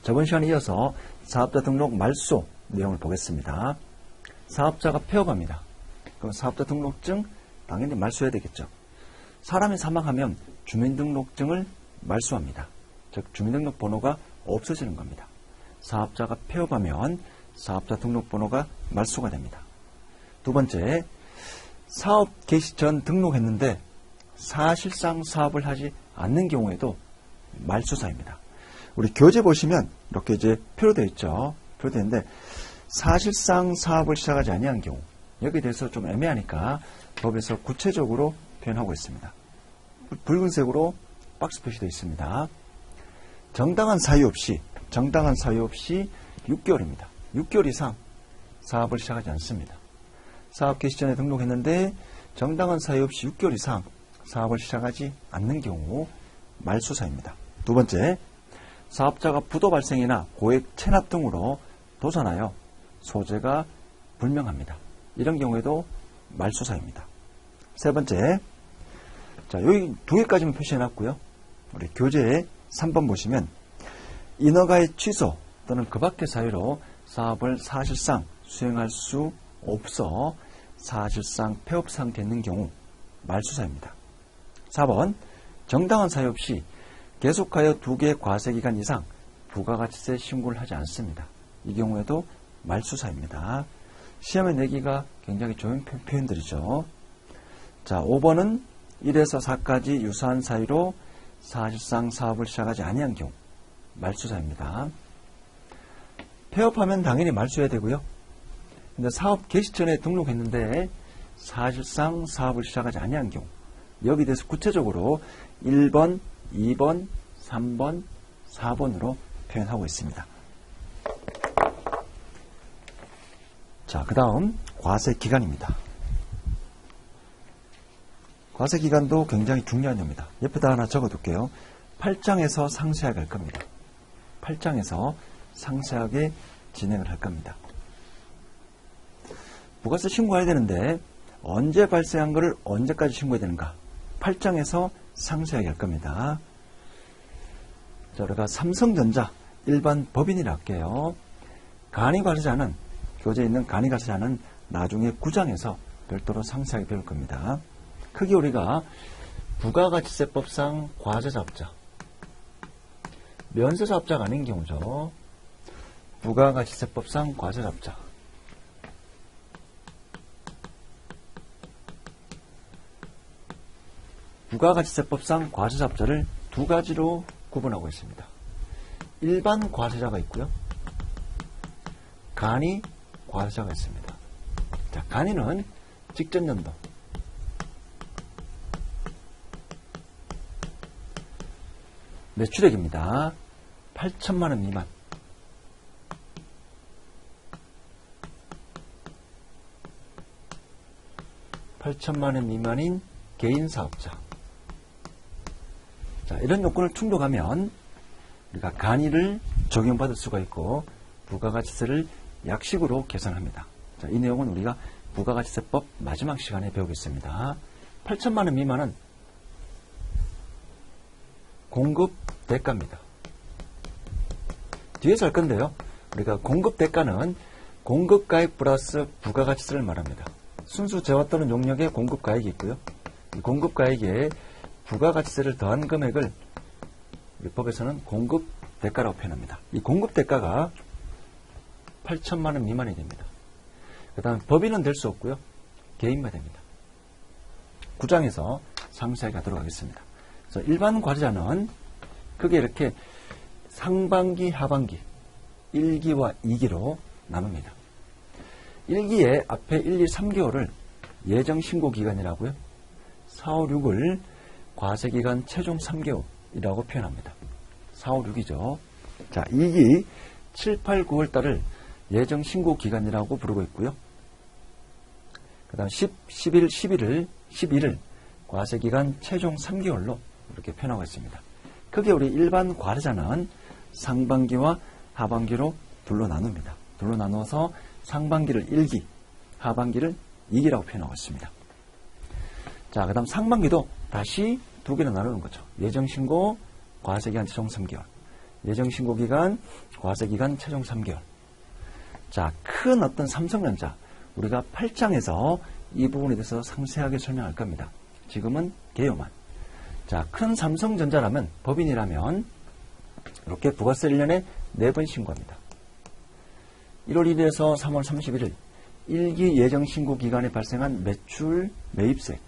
저번 시간에 이어서 사업자 등록 말소 내용을 보겠습니다. 사업자가 폐업합니다. 그럼 사업자 등록증 당연히 말소해야 되겠죠. 사람이 사망하면 주민등록증을 말소합니다. 즉 주민등록번호가 없어지는 겁니다. 사업자가 폐업하면 사업자 등록번호가 말소가 됩니다. 두 번째, 사업 개시 전 등록했는데 사실상 사업을 하지 않는 경우에도 말소사입니다. 우리 교재 보시면 이렇게 이제 표로되어 있죠. 표로되어 있는데 사실상 사업을 시작하지 아니한 경우, 여기에 대해서 좀 애매하니까 법에서 구체적으로 표현하고 있습니다. 붉은색으로 박스 표시되어 있습니다. 정당한 사유 없이 6개월입니다. 6개월 이상 사업을 시작하지 않습니다. 사업 개시 전에 등록했는데 정당한 사유 없이 6개월 이상 사업을 시작하지 않는 경우 말소사입니다. 두 번째, 사업자가 부도 발생이나 고액 체납 등으로 도산하여 소재가 불명합니다. 이런 경우에도 말소사입니다. 세 번째, 자, 여기 두 개까지만 표시해놨고요. 우리 교재에 3번 보시면 인허가의 취소 또는 그 밖의 사유로 사업을 사실상 수행할 수 없어 사실상 폐업 상태에 있는 경우 말소사입니다. 4번, 정당한 사유 없이 계속하여 2개 과세기간 이상 부가가치세 신고를 하지 않습니다. 이 경우에도 말소사입니다. 시험에 내기가 굉장히 좋은 표현들이죠. 자, 5번은 1에서 4까지 유사한 사유로 사실상 사업을 시작하지 아니한 경우 말소사입니다. 폐업하면 당연히 말소해야 되고요. 근데 사업 개시 전에 등록했는데 사실상 사업을 시작하지 아니한 경우, 여기에 대해서 구체적으로 1번, 2번, 3번, 4번으로 표현하고 있습니다. 자, 그 다음 과세기간입니다. 과세기간도 굉장히 중요한 겁니다. 옆에다 하나 적어둘게요. 8장에서 상세하게 할 겁니다. 8장에서 상세하게 진행을 할 겁니다. 부가세 신고해야 되는데 언제 발생한 것을 언제까지 신고해야 되는가? 8장에서 상세하게 할 겁니다. 자, 우리가 삼성전자 일반 법인이라 할게요. 간이과세자는, 교재에 있는 간이과세자는 나중에 9장에서 별도로 상세하게 배울 겁니다. 크게 우리가 부가가치세법상 과세사업자, 면세사업자가 아닌 경우죠. 부가가치세법상 과세사업자, 부가가치세법상 과세사업자를 두 가지로 구분하고 있습니다. 일반 과세자가 있고요. 간이 과세자가 있습니다. 자, 간이는 직전연도, 매출액입니다. 8천만 원 미만. 미만인 개인사업자. 자, 이런 요건을 충족하면 우리가 간이를 적용받을 수가 있고 부가가치세를 약식으로 계산합니다. 자, 이 내용은 우리가 부가가치세법 마지막 시간에 배우겠습니다. 8천만 원 미만은 공급 대가입니다. 뒤에서 할 건데요. 우리가 공급 대가는 공급가액 플러스 부가가치세를 말합니다. 순수 재화 또는 용역의 공급가액이 있고요. 이 공급가액에 부가가치세를 더한 금액을 우리 법에서는 공급대가라고 표현합니다. 이 공급대가가 8천만 원 미만이 됩니다. 그 다음 법인은 될 수 없고요. 개인만 됩니다. 9장에서 상세하게 하도록 하겠습니다. 그래서 일반 과세자는 크게 이렇게 상반기, 하반기, 1기와 2기로 나눕니다. 1기에 앞에 1, 2, 3개월을 예정신고기간이라고요. 4, 5, 6을 과세기간 최종 3개월이라고 표현합니다. 4, 5, 6이죠. 자, 2기 7, 8, 9월 달을 예정신고기간이라고 부르고 있고요. 그 다음 10, 11, 11을 과세기간 최종 3개월로 이렇게 표현하고 있습니다. 크게 우리 일반 과세자는 상반기와 하반기로 둘로 나눕니다. 둘로 나누어서 상반기를 1기, 하반기를 2기라고 표현하고 있습니다. 자, 그 다음 상반기도 다시 두 개로 나누는 거죠. 예정신고, 과세기간 최종 3개월. 예정신고기간, 과세기간 최종 3개월. 자, 큰 어떤 삼성전자, 우리가 8장에서 이 부분에 대해서 상세하게 설명할 겁니다. 지금은 개요만. 자, 큰 삼성전자라면, 법인이라면 이렇게 부가세 1년에 4번 신고합니다. 1월 1일에서 3월 31일 1기 예정신고 기간에 발생한 매출, 매입세,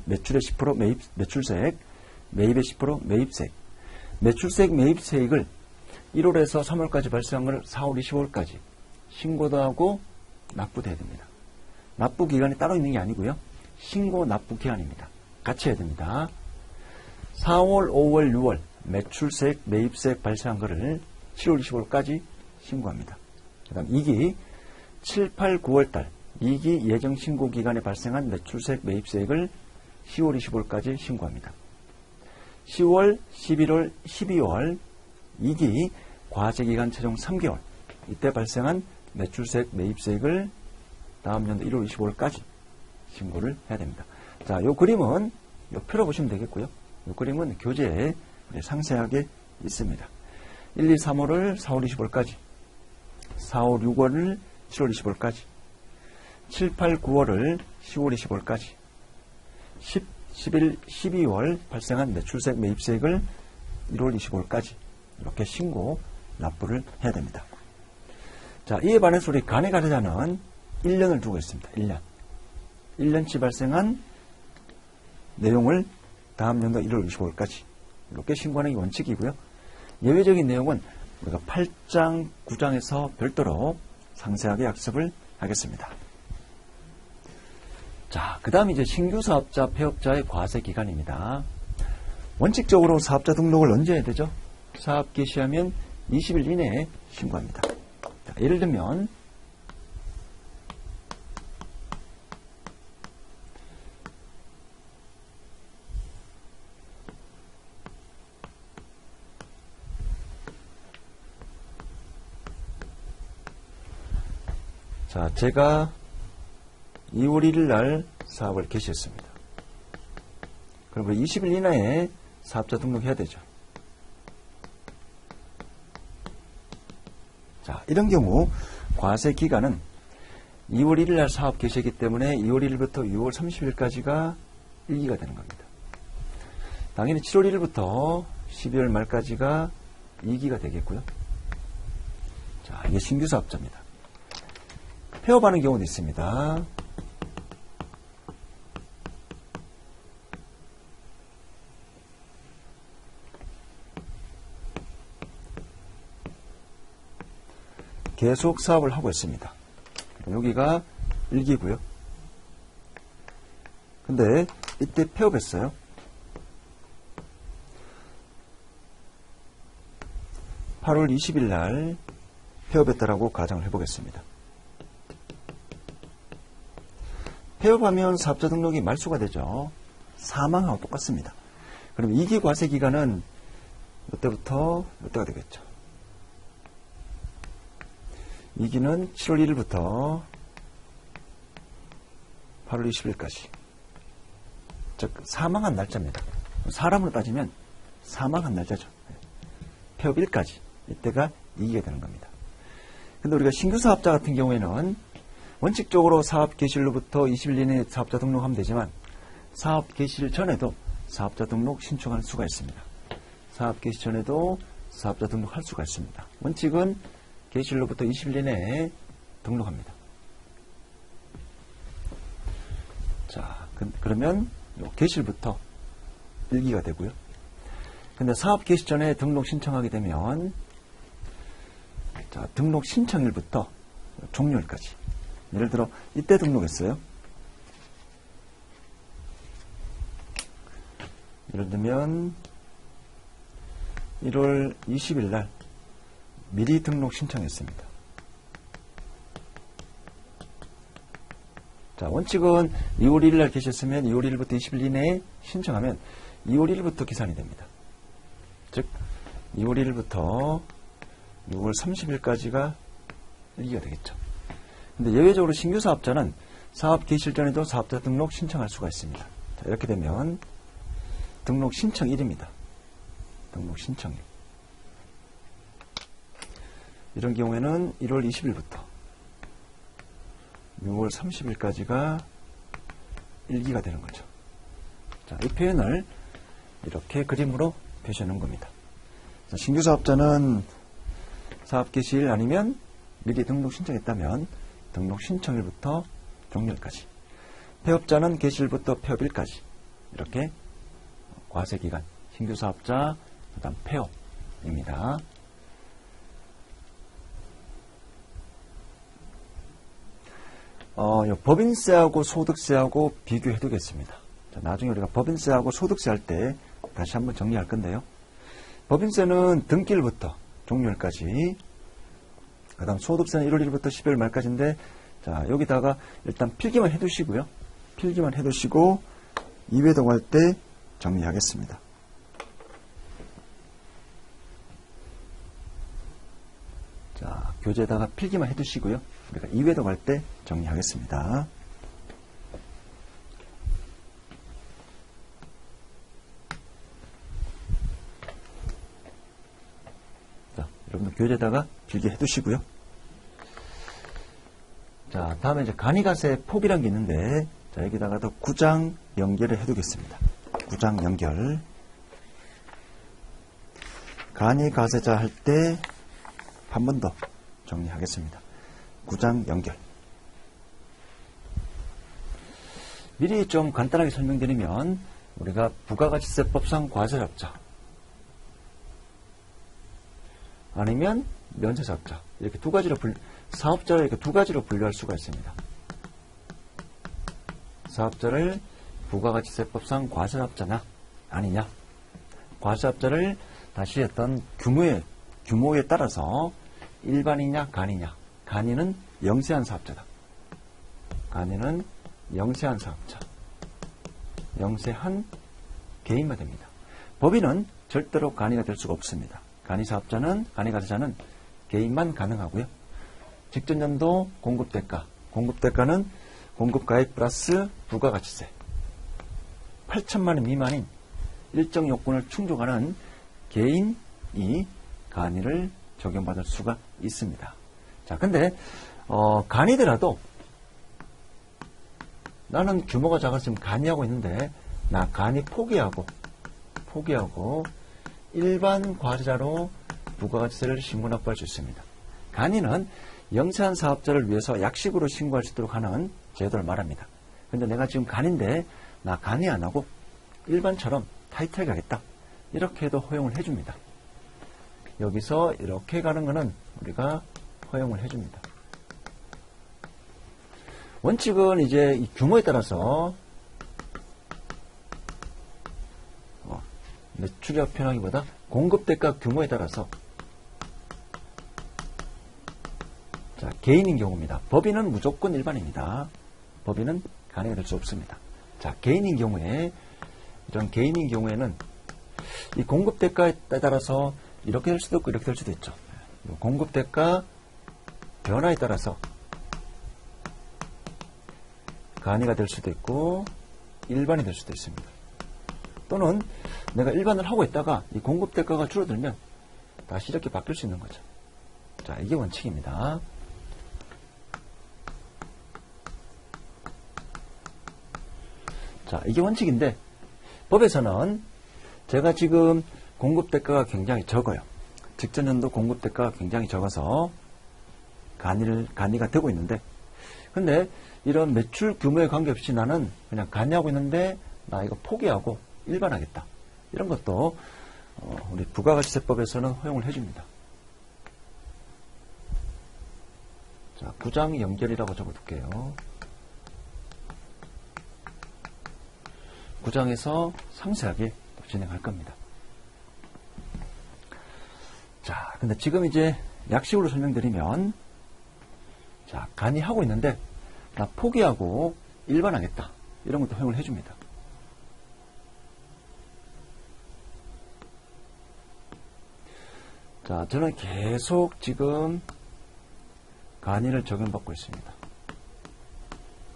매출의 10% 매출세액, 매입의 10% 매입세액, 매출세액, 매입세액을 1월에서 3월까지 발생한 걸 4월, 25일까지 신고도 하고 납부도 해야 됩니다. 납부 기간이 따로 있는 게 아니고요. 신고 납부 기간입니다. 같이 해야 됩니다. 4월, 5월, 6월 매출세액, 매입세액 발생한 거를 7월, 25일까지 신고합니다. 그 다음 2기 7, 8, 9월달 2기 예정신고 기간에 발생한 매출세액, 매입세액을 10월, 25일까지 신고합니다. 10월, 11월, 12월 2기 과세기간 최종 3개월 이때 발생한 매출세액, 매입세액을 다음 연도 1월 25일까지 신고를 해야 됩니다. 자, 요 그림은 요 표로 보시면 되겠고요. 요 그림은 교재에 상세하게 있습니다. 1, 2, 3월을 4월 25일까지, 4월, 6월을 7월 25일까지, 7, 8, 9월을 10월 25일까지, 10, 11, 12월 발생한 매출세액, 매입세액을 1월 25일까지 이렇게 신고, 납부를 해야 됩니다. 자, 이에 반해서 우리 간회가세자는 1년을 두고 있습니다. 1년. 1년치 발생한 내용을 다음 연도 1월 25일까지 이렇게 신고하는 게 원칙이고요. 예외적인 내용은 우리가 8장, 9장에서 별도로 상세하게 학습을 하겠습니다. 자, 그 다음 이제 신규 사업자, 폐업자의 과세 기간입니다. 원칙적으로 사업자 등록을 언제 해야 되죠? 사업 개시하면 20일 이내에 신고합니다. 자, 예를 들면 자, 제가 2월 1일 날 사업을 개시했습니다. 그럼 20일 이내에 사업자 등록해야 되죠. 자, 이런 경우 과세 기간은 2월 1일 날 사업 개시했기 때문에 2월 1일부터 6월 30일까지가 1기가 되는 겁니다. 당연히 7월 1일부터 12월 말까지가 2기가 되겠고요. 자, 이게 신규 사업자입니다. 폐업하는 경우도 있습니다. 계속 사업을 하고 있습니다. 여기가 1기고요. 근데 이때 폐업했어요. (8월 20일) 날 폐업했다라고 가정을 해보겠습니다. 폐업하면 사업자 등록이 말소가 되죠. 사망하고 똑같습니다. 그럼 2기 과세 기간은 이때부터 이때가 되겠죠. 2기는 7월 1일부터 8월 20일까지. 즉 사망한 날짜입니다. 사람으로 따지면 사망한 날짜죠. 폐업일까지. 이때가 2기가 되는 겁니다. 근데 우리가 신규 사업자 같은 경우에는 원칙적으로 사업 개시일로부터 20일 이내에 사업자 등록하면 되지만 사업 개시일 전에도 사업자 등록 신청할 수가 있습니다. 사업 개시 전에도 사업자 등록할 수가 있습니다. 원칙은 개시일로부터 20일 이내에 등록합니다. 자, 그러면 개시일부터 1기가 되고요. 근데 사업 개시 전에 등록 신청하게 되면 자, 등록 신청일부터 종료일까지. 예를 들어 이때 등록했어요. 예를 들면 1월 20일 날 미리 등록 신청했습니다. 자, 원칙은 2월 1일 날 계셨으면 2월 1일부터 20일 이내에 신청하면 2월 1일부터 기산이 됩니다. 즉 2월 1일부터 6월 30일까지가 1기가 되겠죠. 근데 예외적으로 신규 사업자는 사업 개시일 전에도 사업자 등록 신청할 수가 있습니다. 자, 이렇게 되면 등록 신청일입니다. 등록 신청일. 이런 경우에는 1월 20일부터 6월 30일까지가 1기가 되는 거죠. 자, 이 표현을 이렇게 그림으로 표시해 놓은 겁니다. 자, 신규 사업자는 사업 개시일 아니면 미리 등록 신청했다면 등록 신청일부터 종료일까지, 폐업자는 개시일부터 폐업일까지 이렇게 과세기간, 신규 사업자, 그 다음 폐업입니다. 법인세하고 소득세하고 비교해 두겠습니다. 자, 나중에 우리가 법인세하고 소득세 할 때 다시 한번 정리할 건데요. 법인세는 등기일부터 종료일까지, 그 다음 소득세는 1월 1일부터 12월 말까지인데, 자, 여기다가 일단 필기만 해 두시고요. 필기만 해 두시고 이회동 할 때 정리하겠습니다. 자, 교재에다가 필기만 해 두시고요. 우리가 이회동 할 때 정리하겠습니다. 자, 여러분들 교재에다가 필기해 두시고요. 자, 다음에 이제 간이가세 폭이란 게 있는데, 자, 여기다가도 구장 연결을 해 두겠습니다. 구장 연결. 간이가세자 할 때 한 번 더 정리하겠습니다. 구장 연결. 미리 좀 간단하게 설명드리면, 우리가 부가가치세법상 과세사업자 아니면 면세사업자, 이렇게 두 가지로 사업자를 이렇게 두 가지로 분류할 수가 있습니다. 사업자를 부가가치세법상 과세사업자냐 아니냐, 과세사업자를 다시 했던 규모에 따라서 일반이냐 간이냐. 간이는 영세한 사업자다. 간이는 영세한 사업자, 영세한 개인만 됩니다. 법인은 절대로 간이가 될 수가 없습니다. 간이사업자는, 간이가세자는 개인만 가능하고요. 직전년도 공급대가, 공급대가는 공급가액 플러스 부가가치세 8천만 원 미만인 일정 요건을 충족하는 개인이 간이를 적용받을 수가 있습니다. 자, 근데 간이더라도 나는 규모가 작아서 지금 간이하고 있는데, 나 간이 포기하고 일반 과세자로 부가가치세를 신고 납부할 수 있습니다. 간이는 영세한 사업자를 위해서 약식으로 신고할 수 있도록 하는 제도를 말합니다. 근데 내가 지금 간인데 나 간이 안 하고 일반처럼 타이트하게 하겠다, 이렇게 해도 허용을 해줍니다. 여기서 이렇게 가는 거는 우리가 허용을 해줍니다. 원칙은 이제 이 규모에 따라서 매출액 표현하기보다 공급대가 규모에 따라서, 자, 개인인 경우입니다. 법인은 무조건 일반입니다. 법인은 간이가 될 수 없습니다. 자, 개인인 경우에, 이런 개인인 경우에는 이 공급대가에 따라서 이렇게 될 수도 있고 이렇게 될 수도 있죠. 공급대가 변화에 따라서 간이가 될 수도 있고 일반이 될 수도 있습니다. 또는 내가 일반을 하고 있다가 이 공급대가가 줄어들면 다시 이렇게 바뀔 수 있는 거죠. 자, 이게 원칙입니다. 자, 이게 원칙인데, 법에서는 제가 지금 공급대가가 굉장히 적어요. 직전년도 공급대가가 굉장히 적어서 간이가 되고 있는데, 근데 이런 매출 규모에 관계없이 나는 그냥 간이하고 있는데 나 이거 포기하고 일반하겠다, 이런 것도 우리 부가가치세법에서는 허용을 해줍니다. 자, 구장 연결이라고 적어둘게요. 구장에서 상세하게 진행할 겁니다. 자, 근데 지금 이제 약식으로 설명드리면, 자, 간이하고 있는데 나 포기하고 일반하겠다, 이런 것도 허용을 해줍니다. 자, 저는 계속 지금 간이를 적용받고 있습니다.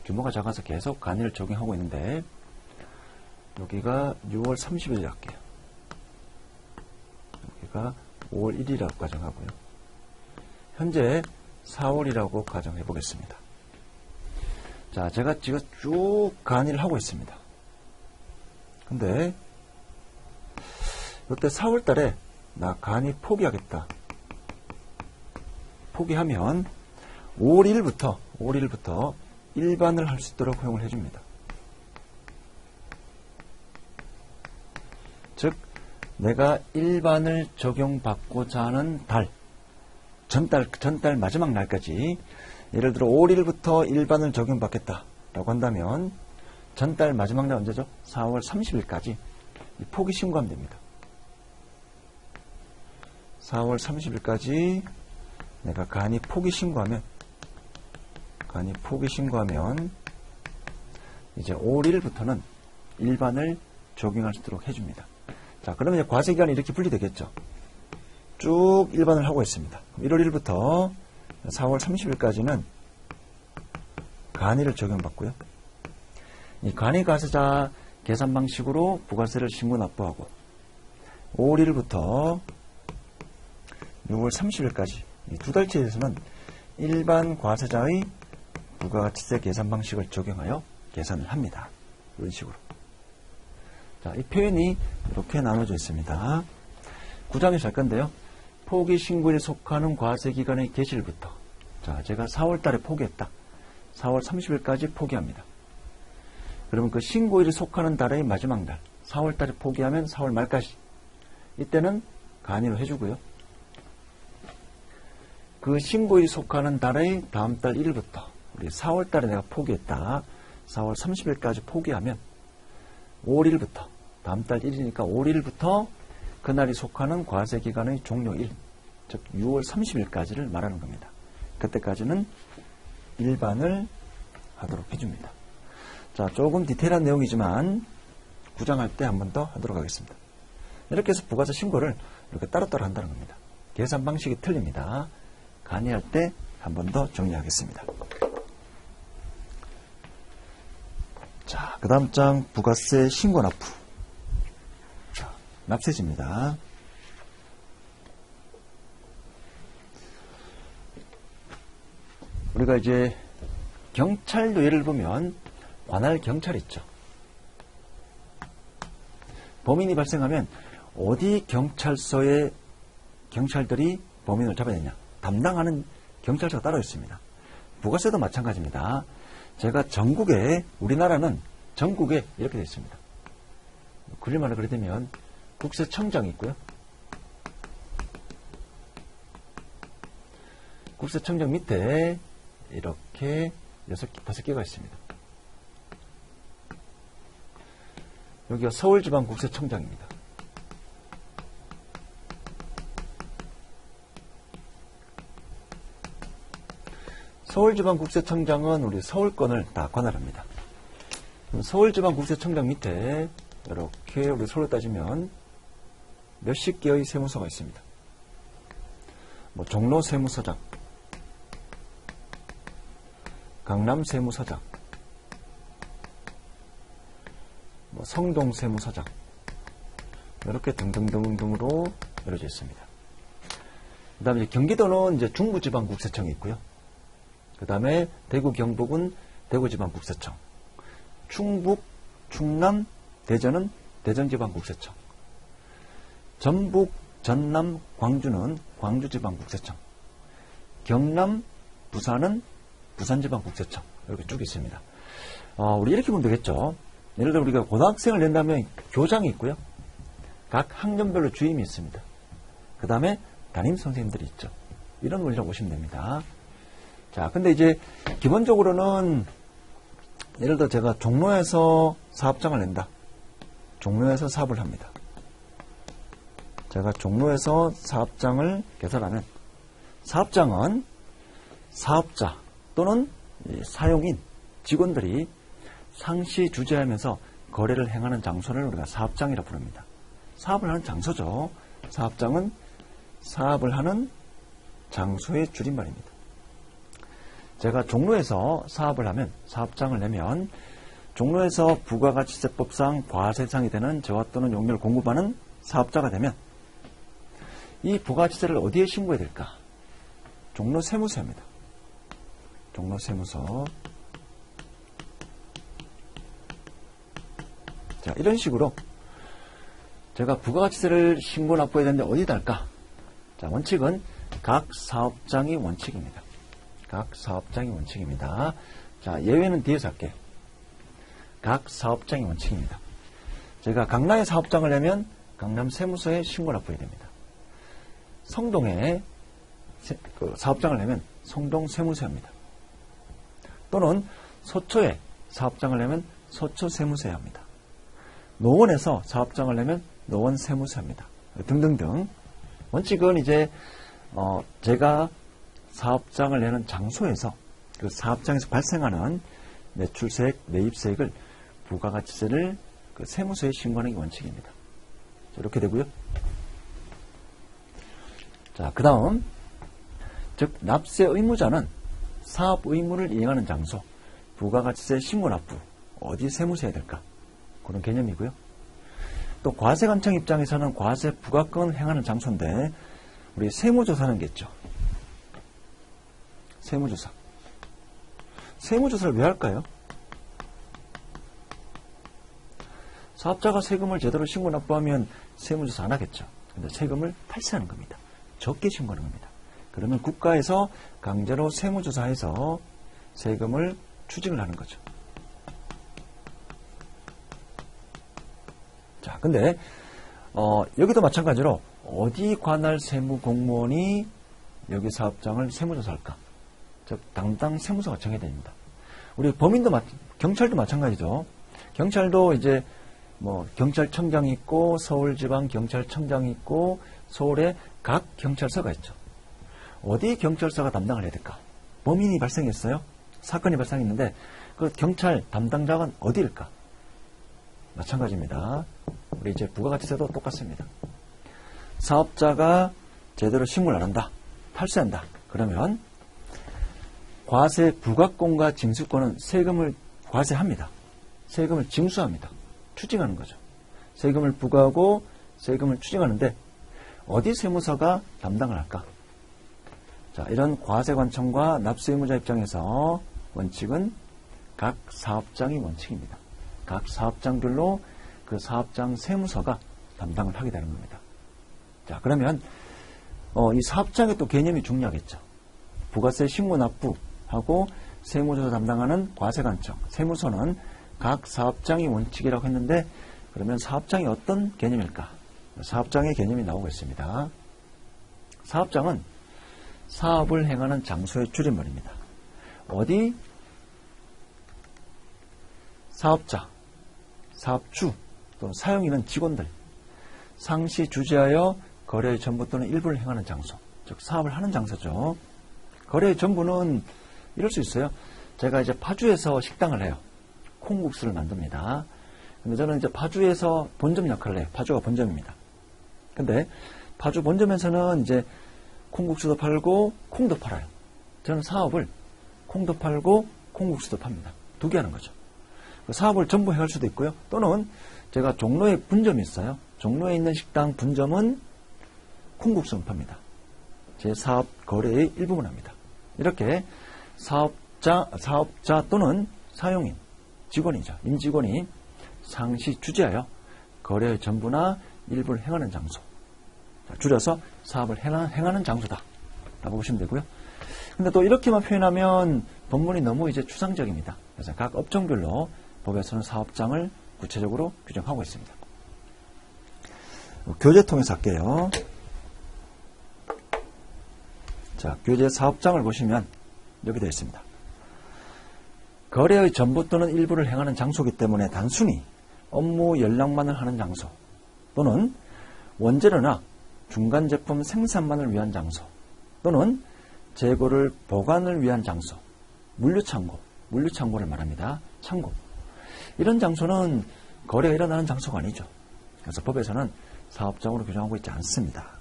규모가 작아서 계속 간이를 적용하고 있는데, 여기가 6월 30일 할게요. 여기가 5월 1일이라고 가정하고요. 현재 4월이라고 가정해 보겠습니다. 자, 제가 지금 쭉 간이를 하고 있습니다. 근데 이때 4월 달에 나 간이 포기하겠다. 포기하면 5월 1일부터 일반을 할 수 있도록 허용을 해줍니다. 즉, 내가 일반을 적용받고자 하는 달, 전달 마지막 날까지, 예를 들어 5월 1일부터 일반을 적용받겠다라고 한다면 전달 마지막 날 언제죠? 4월 30일까지 포기 신고하면 됩니다. 4월 30일까지 내가 간이 포기 신고하면 이제 5월 1일부터는 일반을 적용할 수 있도록 해줍니다. 자, 그러면 이제 과세기간이 이렇게 분리되겠죠. 쭉 일반을 하고 있습니다. 1월 1일부터 4월 30일까지는 간이를 적용받고요. 이 간이 과세자 계산 방식으로 부가세를 신고 납부하고 5월 1일부터 6월 30일까지 이 두 달치에 대해서는 일반 과세자의 부가가치세 계산 방식을 적용하여 계산을 합니다. 이런 식으로. 자, 이 표현이 이렇게 나눠져 있습니다. 9장에서 할 건데요. 포기 신고일에 속하는 과세기간의 개시일부터. 자, 제가 4월 달에 포기했다. 4월 30일까지 포기합니다. 그러면 그 신고일에 속하는 달의 마지막 날, 4월 달에 포기하면 4월 말까지. 이때는 간이로 해주고요. 그 신고일이 속하는 달의 다음 달 1일부터, 우리 4월 달에 내가 포기했다. 4월 30일까지 포기하면 5월 1일부터, 다음 달 1일이니까 5월 1일부터 그날이 속하는 과세기간의 종료일, 즉 6월 30일까지를 말하는 겁니다. 그때까지는 일반을 하도록 해줍니다. 자, 조금 디테일한 내용이지만 구장할 때 한 번 더 하도록 하겠습니다. 이렇게 해서 부가세 신고를 이렇게 따로따로 한다는 겁니다. 계산 방식이 틀립니다. 간이할 때 한 번 더 정리하겠습니다. 자, 그 다음 장 부가세 신고 납부. 자, 납세지입니다. 우리가 이제 경찰도 예를 보면 관할 경찰이 있죠. 범인이 발생하면 어디 경찰서에 경찰들이 범인을 잡아야 되냐. 담당하는 경찰서가 따로 있습니다. 부가세도 마찬가지입니다. 제가 전국에, 우리나라는 전국에 이렇게 되어 있습니다. 그릴말을 그리게 되면 국세청장이 있고요. 국세청장 밑에 이렇게 5개가 있습니다. 여기가 서울지방국세청장입니다. 서울지방국세청장은 우리 서울권을 다 관할합니다. 서울지방국세청장 밑에 이렇게 우리 서울로 따지면 몇십 개의 세무서가 있습니다. 뭐 종로세무서장, 강남세무서장, 뭐 성동세무서장, 이렇게 등등등등으로 이루어져 있습니다. 그 다음에 경기도는 이제 중부지방국세청이 있고요. 그 다음에 대구, 경북은 대구지방국세청, 충북, 충남, 대전은 대전지방국세청, 전북, 전남, 광주는 광주지방국세청, 경남, 부산은 부산지방국세청, 이렇게 쭉 있습니다. 우리 이렇게 보면 되겠죠. 예를 들어 우리가 고등학생을 낸다면 교장이 있고요. 각 학년별로 주임이 있습니다. 그 다음에 담임선생님들이 있죠. 이런 원리로 보시면 됩니다. 자, 근데 이제 기본적으로는 예를 들어 제가 종로에서 사업장을 낸다. 종로에서 사업을 합니다. 제가 종로에서 사업장을 개설하면 사업장은 사업자 또는 사용인, 직원들이 상시 주재하면서 거래를 행하는 장소를 우리가 사업장이라고 부릅니다. 사업을 하는 장소죠. 사업장은 사업을 하는 장소의 줄임말입니다. 제가 종로에서 사업을 하면, 사업장을 내면 종로에서 부가가치세법상 과세상이 되는 재화 또는 용료를 공급하는 사업자가 되면 이 부가가치세를 어디에 신고해야 될까? 종로 세무서입니다. 종로 세무서. 자, 이런 식으로 제가 부가가치세를 신고 납부해야 되는데 어디다 할까? 자, 원칙은 각 사업장이 원칙입니다. 각 사업장이 원칙입니다. 자, 예외는 뒤에서 할게요. 각 사업장이 원칙입니다. 제가 강남에 사업장을 내면 강남 세무서에 신고 납부해야 됩니다. 성동에 사업장을 내면 성동 세무서입니다. 또는 서초에 사업장을 내면 서초 세무서에 합니다. 노원에서 사업장을 내면 노원 세무서입니다. 등등등. 원칙은 이제 제가 사업장을 내는 장소에서 그 사업장에서 발생하는 매출세액, 매입세액을 부가가치세를 그 세무서에 신고하는 게 원칙입니다. 이렇게 되고요. 자, 그 다음, 즉 납세 의무자는 사업 의무를 이행하는 장소, 부가가치세 신고 납부, 어디 세무서에 될까? 그런 개념이고요. 또 과세관청 입장에서는 과세 부과권을 행하는 장소인데 우리 세무조사는 겠죠. 세무조사. 세무조사를 왜 할까요? 사업자가 세금을 제대로 신고 납부하면 세무조사 안 하겠죠. 근데 세금을 탈세하는 겁니다. 적게 신고하는 겁니다. 그러면 국가에서 강제로 세무조사해서 세금을 추징을 하는 거죠. 자, 근데 여기도 마찬가지로 어디 관할 세무 공무원이 여기 사업장을 세무조사할까? 즉 담당 세무서가 정해야 됩니다. 우리 범인도 경찰도 마찬가지죠. 경찰도 이제 경찰청장이 있고 서울지방경찰청장이 있고 서울에 각 경찰서가 있죠. 어디 경찰서가 담당을 해야 될까? 범인이 발생했어요. 사건이 발생했는데 그 경찰 담당자가 어디일까? 마찬가지입니다. 우리 이제 부가가치세도 똑같습니다. 사업자가 제대로 신고를 안 한다. 탈세한다. 그러면 과세 부과권과 징수권은 세금을 과세합니다. 세금을 징수합니다. 추징하는 거죠. 세금을 부과하고 세금을 추징하는데 어디 세무서가 담당을 할까? 자, 이런 과세관청과 납세의무자 입장에서 원칙은 각 사업장이 원칙입니다. 각 사업장별로 그 사업장 세무서가 담당을 하게 되는 겁니다. 자, 그러면 이 사업장의 또 개념이 중요하겠죠. 부가세 신고 납부하고 세무조사 담당하는 과세관청, 세무서는 각 사업장이 원칙이라고 했는데 그러면 사업장이 어떤 개념일까? 사업장의 개념이 나오고 있습니다. 사업장은 사업을 행하는 장소의 줄임말입니다. 어디? 사업자, 사업주, 또 사용인은 직원들, 상시 주재하여 거래의 전부 또는 일부를 행하는 장소, 즉 사업을 하는 장소죠. 거래의 전부는 이럴 수 있어요. 제가 이제 파주에서 식당을 해요. 콩국수를 만듭니다. 근데 저는 이제 파주에서 본점 역할을 해요. 파주가 본점입니다. 근데 파주 본점에서는 이제 콩국수도 팔고 콩도 팔아요. 저는 사업을 콩도 팔고 콩국수도 팝니다. 두 개 하는 거죠. 그 사업을 전부 해갈 수도 있고요. 또는 제가 종로에 분점이 있어요. 종로에 있는 식당 분점은 콩국수를 팝니다. 제 사업 거래의 일부분 합니다. 이렇게 사업자 또는 사용인, 직원이죠. 임직원이 상시 주재하여 거래의 전부나 일부를 행하는 장소. 줄여서 사업을 행하는 장소다. 라고 보시면 되고요. 근데 또 이렇게만 표현하면 본문이 너무 이제 추상적입니다. 그래서 각 업종별로 법에서는 사업장을 구체적으로 규정하고 있습니다. 교재 통해서 할게요. 자, 교재 사업장을 보시면 여기 되어 있습니다. 거래의 전부 또는 일부를 행하는 장소이기 때문에 단순히 업무 연락만을 하는 장소 또는 원재료나 중간 제품 생산만을 위한 장소 또는 재고를 보관을 위한 장소, 물류창고를 말합니다. 창고. 이런 장소는 거래가 일어나는 장소가 아니죠. 그래서 법에서는 사업장으로 규정하고 있지 않습니다.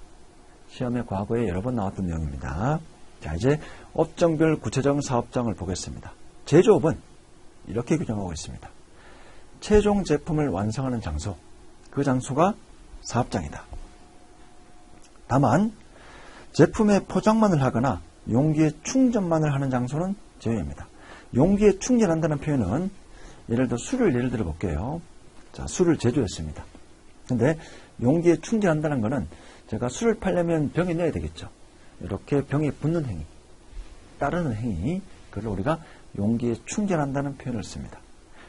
시험에 과거에 여러 번 나왔던 내용입니다. 자, 이제 업종별 구체적 사업장을 보겠습니다. 제조업은 이렇게 규정하고 있습니다. 최종 제품을 완성하는 장소, 그 장소가 사업장이다. 다만 제품의 포장만을 하거나 용기에 충전만을 하는 장소는 제외입니다. 용기에 충전한다는 표현은 예를 들어 술을 예를 들어 볼게요. 자, 술을 제조했습니다. 근데 용기에 충전한다는 거는 제가 술을 팔려면 병에 넣어야 되겠죠. 이렇게 병에 붓는 행위, 따르는 행위, 그걸 우리가 용기에 충전한다는 표현을 씁니다.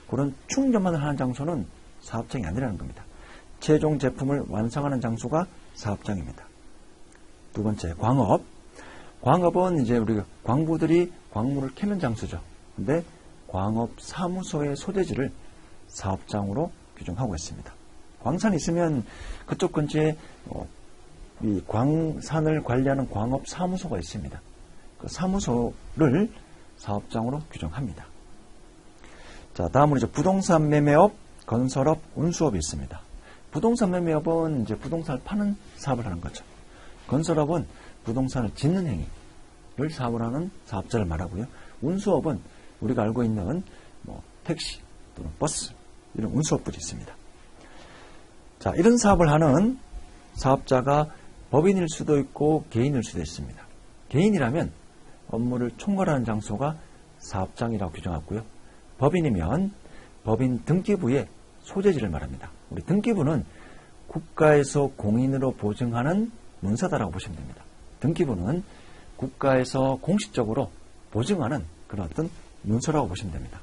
그런 충전만을 하는 장소는 사업장이 아니라는 겁니다. 최종 제품을 완성하는 장소가 사업장입니다. 두 번째, 광업. 광업은 이제 우리가 광부들이 광물을 캐는 장소죠. 근데 광업 사무소의 소재지를 사업장으로 규정하고 있습니다. 광산이 있으면 그쪽 근처에 이 광산을 관리하는 광업 사무소가 있습니다. 그 사무소를 사업장으로 규정합니다. 자, 다음으로 이제 부동산 매매업, 건설업, 운수업이 있습니다. 부동산 매매업은 이제 부동산을 파는 사업을 하는 거죠. 건설업은 부동산을 짓는 행위를 사업을 하는 사업자를 말하고요. 운수업은 우리가 알고 있는 택시 또는 버스 이런 운수업들이 있습니다. 자, 이런 사업을 하는 사업자가 법인일 수도 있고 개인일 수도 있습니다. 개인이라면 업무를 총괄하는 장소가 사업장이라고 규정하고요. 법인이면 법인 등기부의 소재지를 말합니다. 우리 등기부는 국가에서 공인으로 보증하는 문서다라고 보시면 됩니다. 등기부는 국가에서 공식적으로 보증하는 그런 어떤 문서라고 보시면 됩니다.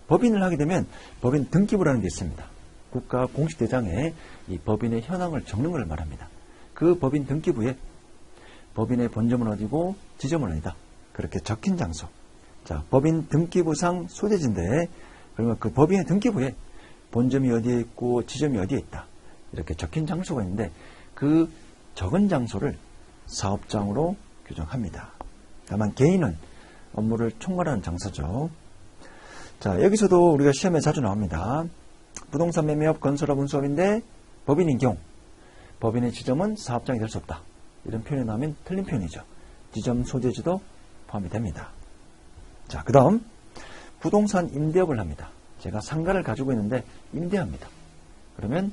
법인을 하게 되면 법인 등기부라는 게 있습니다. 국가 공식대장에 이 법인의 현황을 적는 걸 말합니다. 그 법인 등기부에 법인의 본점은 어디고 지점은 어디다 그렇게 적힌 장소. 자, 법인 등기부상 소재지인데 그러면 그 법인의 등기부에 본점이 어디에 있고 지점이 어디에 있다 이렇게 적힌 장소가 있는데 그 적은 장소를 사업장으로 규정합니다. 다만 개인은 업무를 총괄하는 장소죠. 자, 여기서도 우리가 시험에 자주 나옵니다. 부동산 매매업, 건설업, 운수업인데 법인인 경우 법인의 지점은 사업장이 될 수 없다. 이런 표현이 나오면 틀린 표현이죠. 지점 소재지도 포함이 됩니다. 자, 그 다음 부동산 임대업을 합니다. 제가 상가를 가지고 있는데 임대합니다. 그러면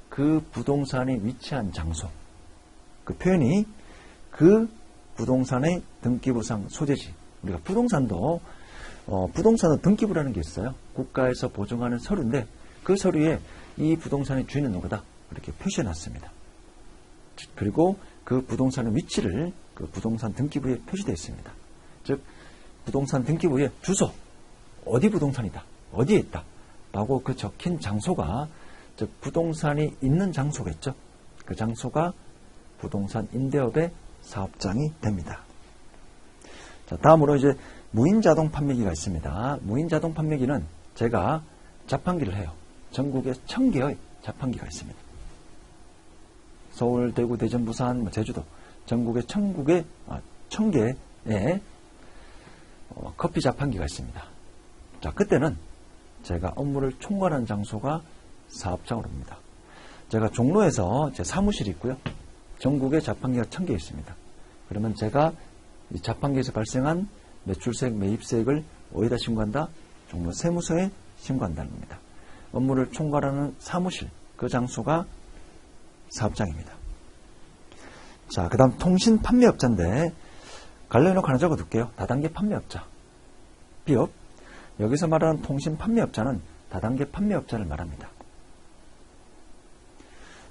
그 부동산이 위치한 장소, 그 표현이 그 부동산의 등기부상 소재지. 우리가 부동산도 등기부라는 게 있어요. 국가에서 보증하는 서류인데 그 서류에 이 부동산의 주인은 누구다 이렇게 표시해 놨습니다. 그리고 그 부동산의 위치를 그 부동산 등기부에 표시되어 있습니다. 즉 부동산 등기부의 주소, 어디 부동산이다, 어디에 있다 라고 그 적힌 장소가 즉 부동산이 있는 장소겠죠. 그 장소가 부동산 임대업의 사업장이 됩니다. 자, 다음으로 이제 무인자동 판매기가 있습니다. 무인자동 판매기는 제가 자판기를 해요. 전국에 1000개의 자판기가 있습니다. 서울, 대구, 대전, 부산, 제주도 전국에 1000개의 커피 자판기가 있습니다. 자, 그때는 제가 업무를 총괄하는 장소가 사업장으로 옵니다. 제가 종로에서 제 사무실이 있고요. 전국에 자판기가 1000개 있습니다. 그러면 제가 이 자판기에서 발생한 매출세액, 매입세액을 어디다 신고한다? 종로 세무서에 신고한다는 겁니다. 업무를 총괄하는 사무실, 그 장소가 사업장입니다. 자, 그 다음 통신 판매업자인데 관련해놓고 하나 적어둘게요. 다단계 판매업자. 비업. 여기서 말하는 통신 판매업자는 다단계 판매업자를 말합니다.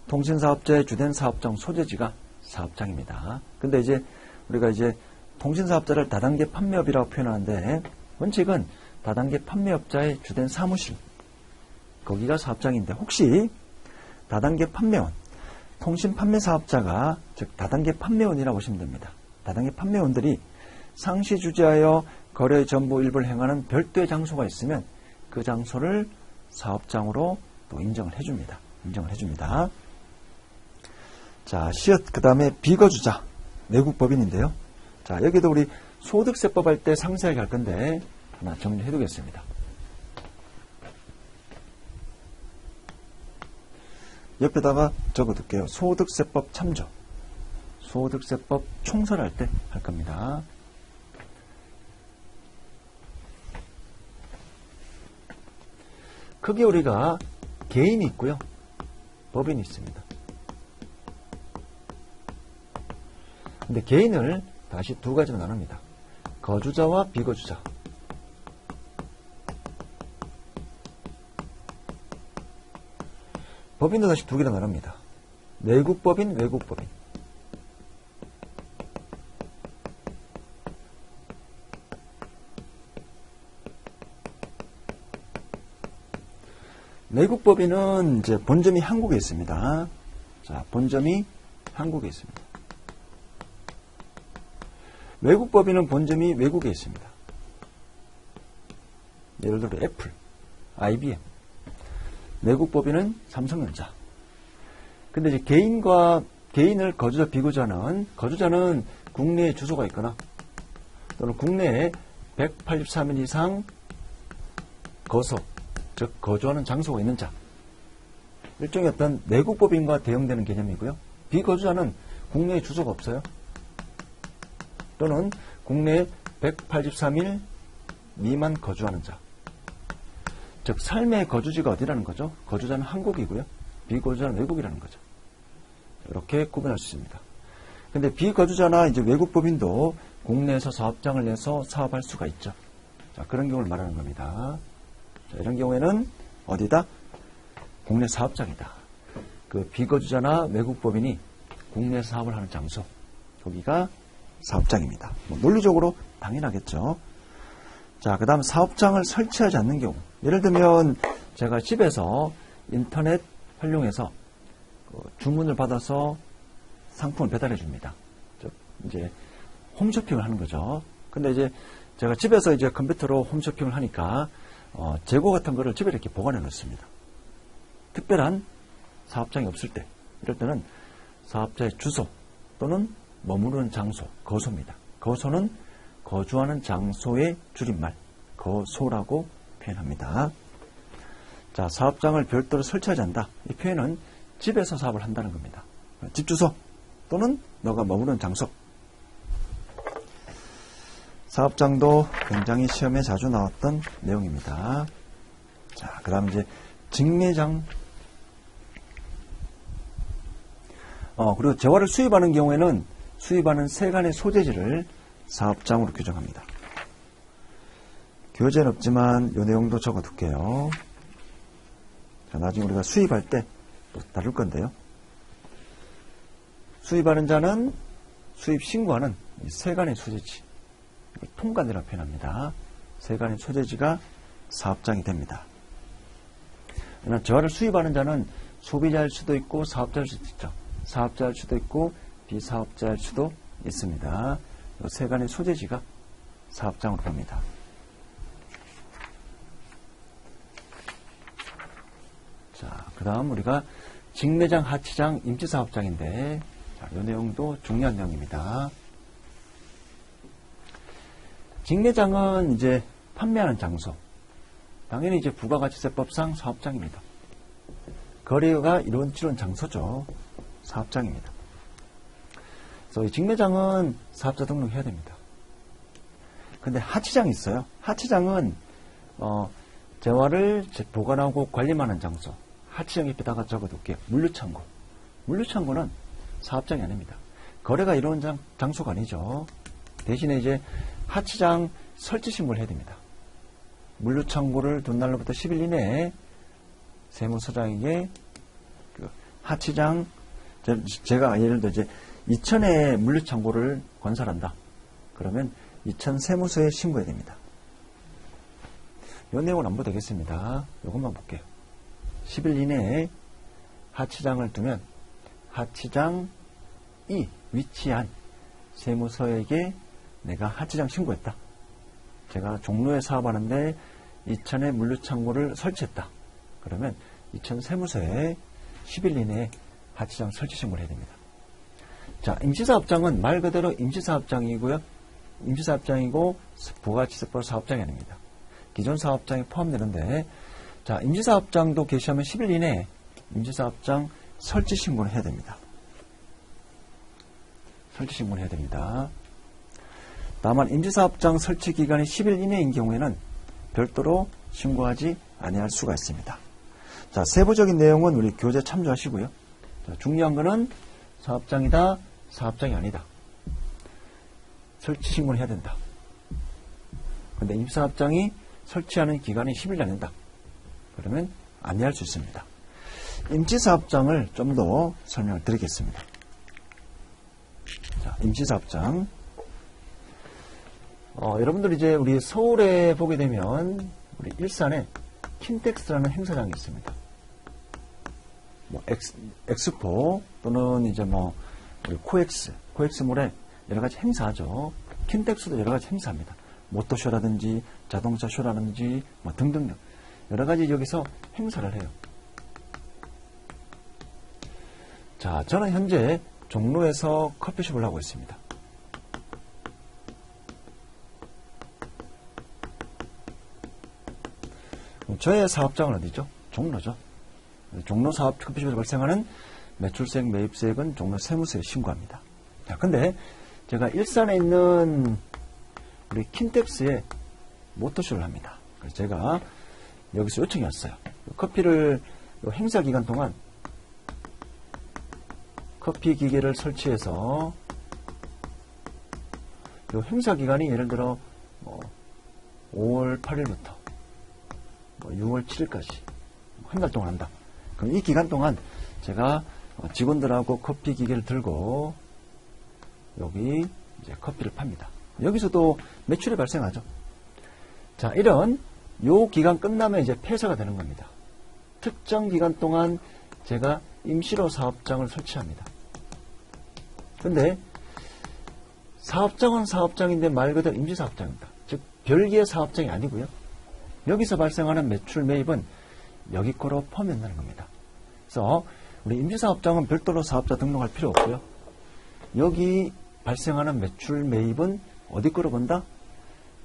통신사업자의 주된 사업장 소재지가 사업장입니다. 근데 이제 우리가 이제 통신사업자를 다단계 판매업이라고 표현하는데 원칙은 다단계 판매업자의 주된 사무실, 거기가 사업장인데 혹시 다단계 판매원, 통신 판매 사업자가 즉 다단계 판매원이라고 보시면 됩니다. 다단계 판매원들이 상시 주재하여 거래 전부 일부를 행하는 별도의 장소가 있으면 그 장소를 사업장으로 또 인정을 해줍니다. 자, 시엇 그 다음에 비거주자 외국법인인데요. 자, 여기도 우리 소득세법 할 때 상세하게 할 건데 하나 정리해 두겠습니다. 옆에다가 적어둘게요. 소득세법 참조. 소득세법 총설할 때 할 겁니다. 크게 우리가 개인이 있고요. 법인이 있습니다. 근데 개인을 다시 두 가지로 나눕니다. 거주자와 비거주자. 법인도 다시 두 개로 나눕니다. 내국법인, 외국법인. 내국법인은 이제 본점이 한국에 있습니다. 자, 본점이 한국에 있습니다. 외국법인은 본점이 외국에 있습니다. 예를 들어 애플, IBM. 내국법인은 삼성전자. 근데 이제 개인을 거주자, 비거주자는, 거주자는 국내에 주소가 있거나 또는 국내에 183일 이상 거소, 즉 거주하는 장소가 있는 자. 일종의 어떤 내국법인과 대응되는 개념이고요. 비거주자는 국내에 주소가 없어요. 또는 국내에 183일 미만 거주하는 자. 즉 삶의 거주지가 어디라는 거죠? 거주자는 한국이고요. 비거주자는 외국이라는 거죠. 이렇게 구분할 수 있습니다. 근데 비거주자나 이제 외국법인도 국내에서 사업장을 내서 사업할 수가 있죠. 자, 그런 경우를 말하는 겁니다. 자, 이런 경우에는 어디다? 국내 사업장이다. 그 비거주자나 외국법인이 국내 사업을 하는 장소, 거기가 사업장입니다. 뭐 논리적으로 당연하겠죠. 자, 그 다음 사업장을 설치하지 않는 경우. 예를 들면 제가 집에서 인터넷 활용해서 주문을 받아서 상품을 배달해 줍니다. 즉 이제 홈쇼핑을 하는 거죠. 근데 이제 제가 집에서 이제 컴퓨터로 홈쇼핑을 하니까 재고 같은 거를 집에 이렇게 보관해 놓습니다. 특별한 사업장이 없을 때, 이럴 때는 사업자의 주소 또는 머무르는 장소, 거소입니다. 거소는 거주하는 장소의 줄임말, 거소라고 표현합니다. 자, 사업장을 별도로 설치하지 않는다. 이 표현은 집에서 사업을 한다는 겁니다. 집 주소 또는 너가 머무르는 장소. 사업장도 굉장히 시험에 자주 나왔던 내용입니다. 자, 그 다음 이제 직매장. 그리고 재화를 수입하는 경우에는 수입하는 세간의 소재지를 사업장으로 규정합니다. 교재는 없지만 이 내용도 적어둘게요. 자, 나중에 우리가 수입할 때 또 다룰 건데요. 수입하는 자는 수입 신고하는 세간의 소재지, 통관이라고 표현합니다. 세간의 소재지가 사업장이 됩니다. 그러나 재화를 수입하는 자는 소비자일 수도 있고 사업자일 수도 있죠. 사업자일 수도 있고 비사업자일 수도 있습니다. 세간의 소재지가 사업장으로 봅니다. 자, 그 다음 우리가 직매장, 하치장, 임시사업장인데, 자, 이 내용도 중요한 내용입니다. 직매장은 이제 판매하는 장소. 당연히 이제 부가가치세법상 사업장입니다. 거래가 이루어지는 장소죠. 사업장입니다. 그래서 이 직매장은 사업자 등록해야 됩니다. 근데 하치장이 있어요. 하치장은 재화를 보관하고 관리하는 장소. 하치장 옆에다가 적어둘게요. 물류창고. 물류창고는 사업장이 아닙니다. 거래가 이루어지는 장소가 아니죠. 대신에 이제 하치장 설치 신고를 해야 됩니다. 물류창고를 둔 날로부터 10일 이내에 세무서장에게 그 하치장, 제가 예를 들어 이제 이천에 물류창고를 건설한다. 그러면 이천 세무서에 신고해야 됩니다. 이 내용은 안 봐도 되겠습니다. 이것만 볼게요. 10일 이내에 하치장을 두면 하치장이 위치한 세무서에게 내가 하치장 신고했다. 제가 종로에 사업하는데 이천에 물류창고를 설치했다. 그러면 이천 세무서에 10일 이내에 하치장 설치 신고를 해야 됩니다. 자, 임시사업장은 말 그대로 임시사업장이고요. 임시사업장이고 부가가치세법 사업장이 아닙니다. 기존 사업장에 포함되는데, 자, 임시사업장도 개시하면 10일 이내에 임시사업장 설치 신고를 해야 됩니다. 설치 신고를 해야 됩니다. 다만 임시사업장 설치 기간이 10일 이내인 경우에는 별도로 신고하지 아니할 수가 있습니다. 자, 세부적인 내용은 우리 교재 참조하시고요. 자, 중요한 거는 사업장이다, 사업장이 아니다. 설치 신고를 해야 된다. 근데 임시사업장이 설치하는 기간이 10일 아닌다. 그러면 안내할 수 있습니다. 임시사업장을 좀 더 설명을 드리겠습니다. 자, 임시사업장. 여러분들 이제 우리 서울에 보게 되면 우리 일산에 킨텍스라는 행사장이 있습니다. 뭐 엑스포 또는 이제 뭐 우리 코엑스몰에 여러 가지 행사하죠. 킨텍스도 여러 가지 행사합니다. 모터쇼라든지 자동차 쇼라든지 뭐 등등 여러 가지 여기서 행사를 해요. 자, 저는 현재 종로에서 커피숍을 하고 있습니다. 저의 사업장은 어디죠? 종로죠. 종로 사업 커피숍에서 발생하는 매출세액, 매입세액은 종로 세무서에 신고합니다. 자, 근데 제가 일산에 있는 우리 킨텍스에 모터쇼를 합니다. 그래서 제가 여기서 요청이 왔어요. 커피를 행사 기간 동안 커피 기계를 설치해서 요 행사 기간이 예를 들어 5월 8일부터 6월 7일까지 한 달 동안 한다. 그럼 이 기간 동안 제가 직원들하고 커피 기계를 들고 여기 이제 커피를 팝니다. 여기서도 매출이 발생하죠. 자, 이런 요 기간 끝나면 이제 폐쇄가 되는 겁니다. 특정 기간 동안 제가 임시로 사업장을 설치합니다. 근데 사업장은 사업장인데 말 그대로 임시사업장입니다. 즉 별개의 사업장이 아니고요. 여기서 발생하는 매출 매입은 여기 거로 포함된다는 겁니다. 그래서 우리 임시사업장은 별도로 사업자 등록할 필요 없고요. 여기 발생하는 매출 매입은 어디 거로 본다?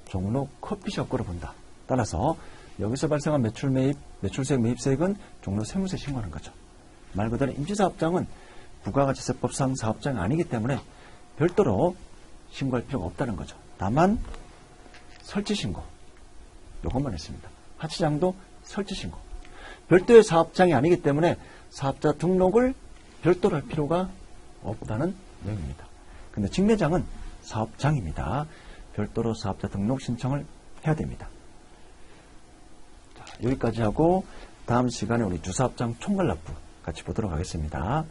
종로 커피숍 거로 본다. 따라서 여기서 발생한 매출 매입, 매출세액, 매입세액은 종로 세무서에 신고하는 거죠. 말 그대로 임시사업장은 부가가치세법상 사업장이 아니기 때문에 별도로 신고할 필요가 없다는 거죠. 다만 설치신고 요것만 했습니다. 하치장도 설치신고. 별도의 사업장이 아니기 때문에 사업자 등록을 별도로 할 필요가 없다는 내용입니다. 근데 직매장은 사업장입니다. 별도로 사업자 등록 신청을 해야 됩니다. 자, 여기까지 하고 다음 시간에 우리 주사업장 총괄납부 같이 보도록 하겠습니다.